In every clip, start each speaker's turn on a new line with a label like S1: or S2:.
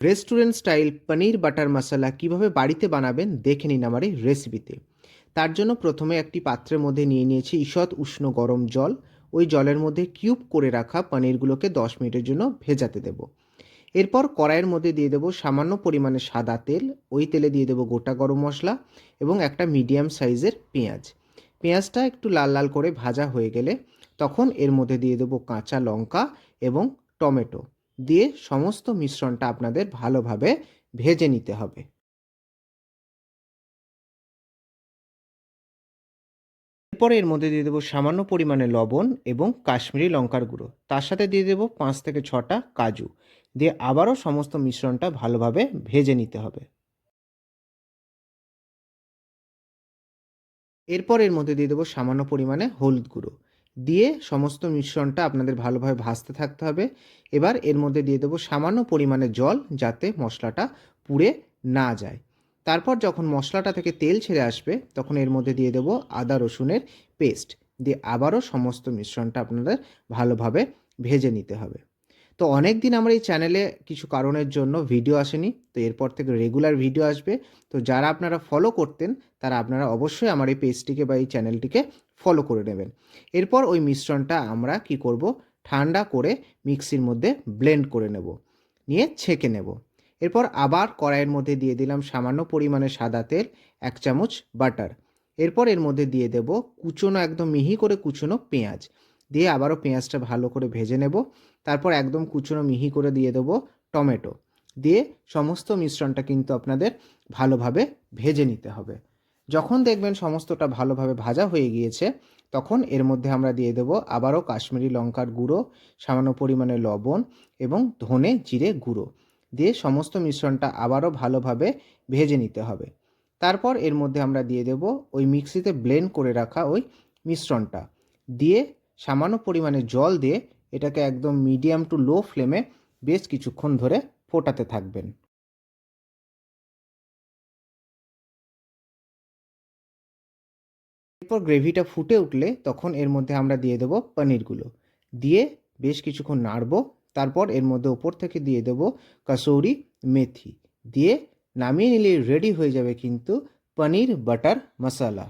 S1: Restaurant style পনির butter মশলা কিভাবে বাড়িতে বানাবেন দেখে নিন আমার এই রেসিপিতে। তার জন্য প্রথমে একটি পাত্রের মধ্যে নিয়ে নিয়েছি ঈষৎ উষ্ণ গরম জল। ওই জলের মধ্যে কিউব করে রাখা পনিরগুলোকে 10 মিনিটের জন্য ভেজাতে দেব। এরপর কড়াইয়ের মধ্যে দিয়ে দেবো সামান্য পরিমাণে সাদা তেল। ওই তেলে দিয়ে দেবো গোটা গরম মশলা এবং একটা মিডিয়াম সাইজের পেঁয়াজ। পেঁয়াজটা একটু লাল লাল করে ভাজা হয়ে গেলে তখন এর মধ্যে দিয়ে দেবো কাঁচা লঙ্কা এবং টমেটো। দিয়ে সমস্ত মিশ্রণটা আপনাদের ভালোভাবে ভেজে নিতে হবে। এরপরে এর মধ্যে দিয়ে দেবো সামান্য পরিমাণে লবণ এবং কাশ্মীরি লঙ্কার গুঁড়ো। তার সাথে দিয়ে দেবো 5 থেকে 6টা কাজু। দিয়ে আবারও সমস্ত মিশ্রণটা ভালোভাবে ভেজে নিতে হবে। এরপর এর মধ্যে দিয়ে দেবো সামান্য পরিমাণে হলুদ গুঁড়ো। দিয়ে সমস্ত মিশ্রণটা আপনাদের ভালোভাবে ভাজতে থাকতে হবে। এবার এর মধ্যে দিয়ে দেবো সামান্য পরিমাণে জল, যাতে মশলাটা পুড়ে না যায়। তারপর যখন মশলাটা থেকে তেল ছেড়ে আসবে তখন এর মধ্যে দিয়ে দেবো আদা রসুনের পেস্ট। দিয়ে আবারও সমস্ত মিশ্রণটা আপনাদের ভালোভাবে ভেজে নিতে হবে। তো অনেক দিন আমার এই চ্যানেলে কিছু কারণের জন্য ভিডিও আসেনি, তো এরপর থেকে রেগুলার ভিডিও আসবে। তো যারা আপনারা ফলো করতেন তারা আপনারা অবশ্যই আমার এই পেজটিকে বা এই চ্যানেলটিকে ফলো করে নেবেন। এরপর ওই মিশ্রণটা আমরা কি করব, ঠান্ডা করে মিক্সির মধ্যে ব্লেন্ড করে নেব, নিয়ে ছেঁকে নেব। এরপর আবার কড়াইয়ের মধ্যে দিয়ে দিলাম সামান্য পরিমাণে সাদা তেল, 1 চামচ বাটার। এরপর এর মধ্যে দিয়ে দেব কুচনো, একদম মিহি করে কুচনো পেঁয়াজ। দিয়ে আবারও পেঁয়াজটা ভালো করে ভেজে নেব। তারপর একদম কুচনো মিহি করে দিয়ে দেবো টমেটো। দিয়ে সমস্ত মিশ্রণটা কিন্তু আপনাদের ভালোভাবে ভেজে নিতে হবে। যখন দেখবেন সমস্তটা ভালোভাবে ভাজা হয়ে গিয়েছে তখন এর মধ্যে আমরা দিয়ে দেবো আবারও কাশ্মীরি লঙ্কার গুঁড়ো, সামান্য পরিমাণে লবণ এবং ধনে জিরে গুঁড়ো। দিয়ে সমস্ত মিশ্রণটা আবারও ভালোভাবে ভেজে নিতে হবে। তারপর এর মধ্যে আমরা দিয়ে দেবো ওই মিক্সিতে ব্লেন্ড করে রাখা ওই মিশ্রণটা। দিয়ে সামান্য পরিমাণে জল দিয়ে এটাকে একদম মিডিয়াম টু লো ফ্লেমে বেশ কিছুক্ষণ ধরে ফোটাতে থাকবেন। এরপর গ্রেভিটা ফুটে উঠলে তখন এর মধ্যে আমরা দিয়ে দেবো পনিরগুলো। দিয়ে বেশ কিছুক্ষণ নাড়বো। তারপর এর মধ্যে ওপর থেকে দিয়ে দেবো কাসৌরি মেথি। দিয়ে নামিয়ে নিলে রেডি হয়ে যাবে কিন্তু পনির বাটার মশলা।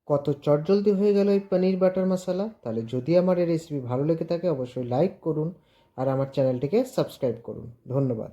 S1: কত চটজলদি হয়ে গেল এই পনির বাটার মশলা। তাহলে যদি আমার এই রেসিপি ভালো লেগে থাকে অবশ্যই লাইক করুন আর আমার চ্যানেলটিকে সাবস্ক্রাইব করুন। ধন্যবাদ।